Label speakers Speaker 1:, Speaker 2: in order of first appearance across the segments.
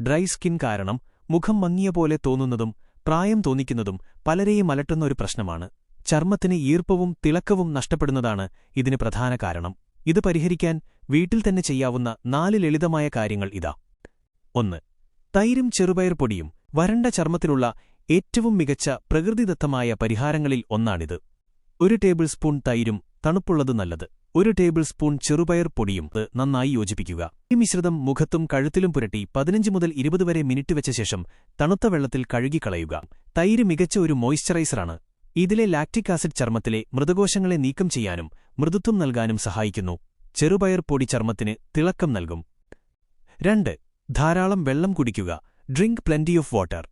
Speaker 1: Dry skin കാരണം മുഖം മങ്ങിയ പോലെ തോന്നുന്നതും പ്രായം തോന്നിക്കുന്നതും പലരെയും അലട്ടുന്ന ഒരു പ്രശ്നമാണ്. ചർമ്മത്തിന് ഈർപ്പവും തിളക്കവും നഷ്ടപ്പെടുന്നതാണ് ഇതിന് പ്രധാന കാരണം. ഇത് പരിഹരിക്കാൻ വീട്ടിൽ തന്നെ ചെയ്യാവുന്ന 4 ലളിതമായ കാര്യങ്ങൾ ഇതാ. 1. തൈരും ചെറുപയർ പൊടിയും. വരണ്ട ചർമ്മത്തിനുള്ള ഏറ്റവും മികച്ച പ്രകൃതിദത്തമായ പരിഹാരങ്ങളിൽ ഒന്നാണിത്. 1 ടേബിൾ സ്പൂൺ തൈരും തണുപ്പുള്ളത് നല്ലത്. 1 ടേബിൾ സ്പൂൺ ചെറുപയർ പൊടിയും നന്നായി യോജിപ്പിക്കുക. ഈ മിശ്രിതം മുഖത്തും കഴുത്തിലും പുരട്ടി 15 മുതൽ 20 വരെ മിനിറ്റ് വെച്ച ശേഷം തണുത്ത വെള്ളത്തിൽ കഴുകിക്കളയുക. തൈര് മികച്ച ഒരു മോയ്സ്ചറൈസറാണ്. ഇതിലെ ലാക്റ്റിക് ആസിഡ് ചർമ്മത്തിലെ മൃതകോശങ്ങളെ നീക്കം ചെയ്യാനും മൃദുത്വം നൽകാനും സഹായിക്കുന്നു. ചെറുപയർ പൊടി ചർമ്മത്തിന് തിളക്കം നൽകും. 2. ധാരാളം വെള്ളം കുടിക്കുക. Drink plenty of water.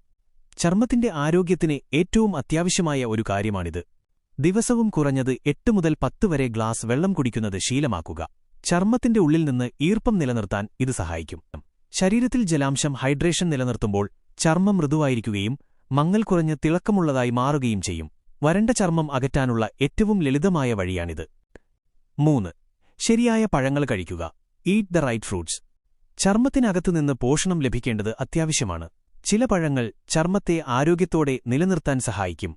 Speaker 1: ചർമ്മത്തിന്റെ ആരോഗ്യത്തിന് ഏറ്റവും അത്യാവശ്യമായ ഒരു കാര്യമാണിത്. ദിവസവും കുറഞ്ഞത് 8 മുതൽ 10 വരെ ഗ്ലാസ് വെള്ളം കുടിക്കുന്നത് ശീലമാക്കുക. ചർമ്മത്തിന്റെ ഉള്ളിൽ നിന്ന് ഈർപ്പം നിലനിർത്താൻ ഇത് സഹായിക്കും. ശരീരത്തിൽ ജലാംശം ഹൈഡ്രേഷൻ നിലനിർത്തുമ്പോൾ ചർമ്മം മൃദുവായിരിക്കുകയും മങ്ങൽ കുറഞ്ഞ് തിളക്കമുള്ളതായി മാറുകയും ചെയ്യും. വരണ്ട ചർമ്മം അകറ്റാനുള്ള ഏറ്റവും ലളിതമായ വഴിയാണിത്. 3. ശരിയായ പഴങ്ങൾ കഴിക്കുക. Eat the right fruits. ചർമ്മത്തിനകത്തുനിന്ന് പോഷണം ലഭിക്കേണ്ടത് അത്യാവശ്യമാണ്. ചില പഴങ്ങൾ ചർമ്മത്തെ ആരോഗ്യത്തോടെ നിലനിർത്താൻ സഹായിക്കും.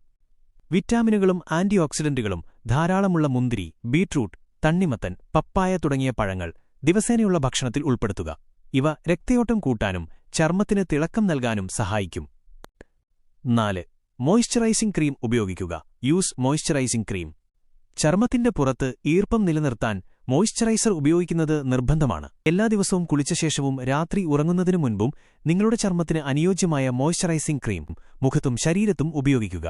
Speaker 1: വിറ്റാമിനുകളും ആന്റി ഓക്സിഡന്റുകളും ധാരാളമുള്ള മുന്തിരി, ബീട്രൂട്ട്, തണ്ണിമത്തൻ, പപ്പായ തുടങ്ങിയ പഴങ്ങൾ ദിവസേനയുള്ള ഭക്ഷണത്തിൽ ഉൾപ്പെടുത്തുക. ഇവ രക്തയോട്ടം കൂട്ടാനും ചർമ്മത്തിന് തിളക്കം നൽകാനും സഹായിക്കും. 4. മോയ്സ്ചറൈസിംഗ് ക്രീം ഉപയോഗിക്കുക. Use moisturising cream. ചർമ്മത്തിന്റെ പുറത്ത് ഈർപ്പം നിലനിർത്താൻ മോയ്സ്ചറൈസർ ഉപയോഗിക്കുന്നത് നിർബന്ധമാണ്. എല്ലാ ദിവസവും കുളിച്ച ശേഷവും രാത്രി ഉറങ്ങുന്നതിനു മുൻപും നിങ്ങളുടെ ചർമ്മത്തിന് അനുയോജ്യമായ മോയ്സ്ചറൈസിംഗ് ക്രീം മുഖത്തും ശരീരത്തും ഉപയോഗിക്കുക.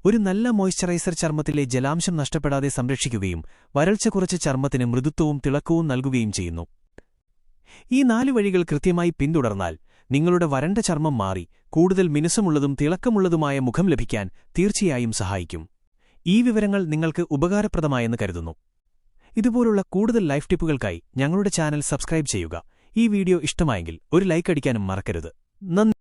Speaker 1: ഒരു നല്ല മോയ്സ്ചറൈസർ ചർമ്മത്തിലെ ജലാംശം നഷ്ടപ്പെടാതെ സംരക്ഷിക്കുകയും വരൾച്ച കുറച്ച് ചർമ്മത്തിന് മൃദുത്വവും തിളക്കവും നൽകുകയും ചെയ്യുന്നു. ഈ 4 വഴികൾ കൃത്യമായി പിന്തുടർന്നാൽ നിങ്ങളുടെ വരണ്ട ചർമ്മം മാറി കൂടുതൽ മിനുസമുള്ളതും തിളക്കമുള്ളതുമായ മുഖം ലഭിക്കാൻ തീർച്ചയായും സഹായിക്കും. ഈ വിവരങ്ങൾ നിങ്ങൾക്ക് ഉപകാരപ്രദമായെന്ന് കരുതുന്നു. ഇതുപോലുള്ള കൂടുതൽ ലൈഫ് ടിപ്പുകൾക്കായി ഞങ്ങളുടെ ചാനൽ സബ്സ്ക്രൈബ് ചെയ്യുക. ഈ വീഡിയോ ഇഷ്ടമായെങ്കിൽ ഒരു ലൈക്ക് അടിക്കാനും മറക്കരുത്. നന്ദി.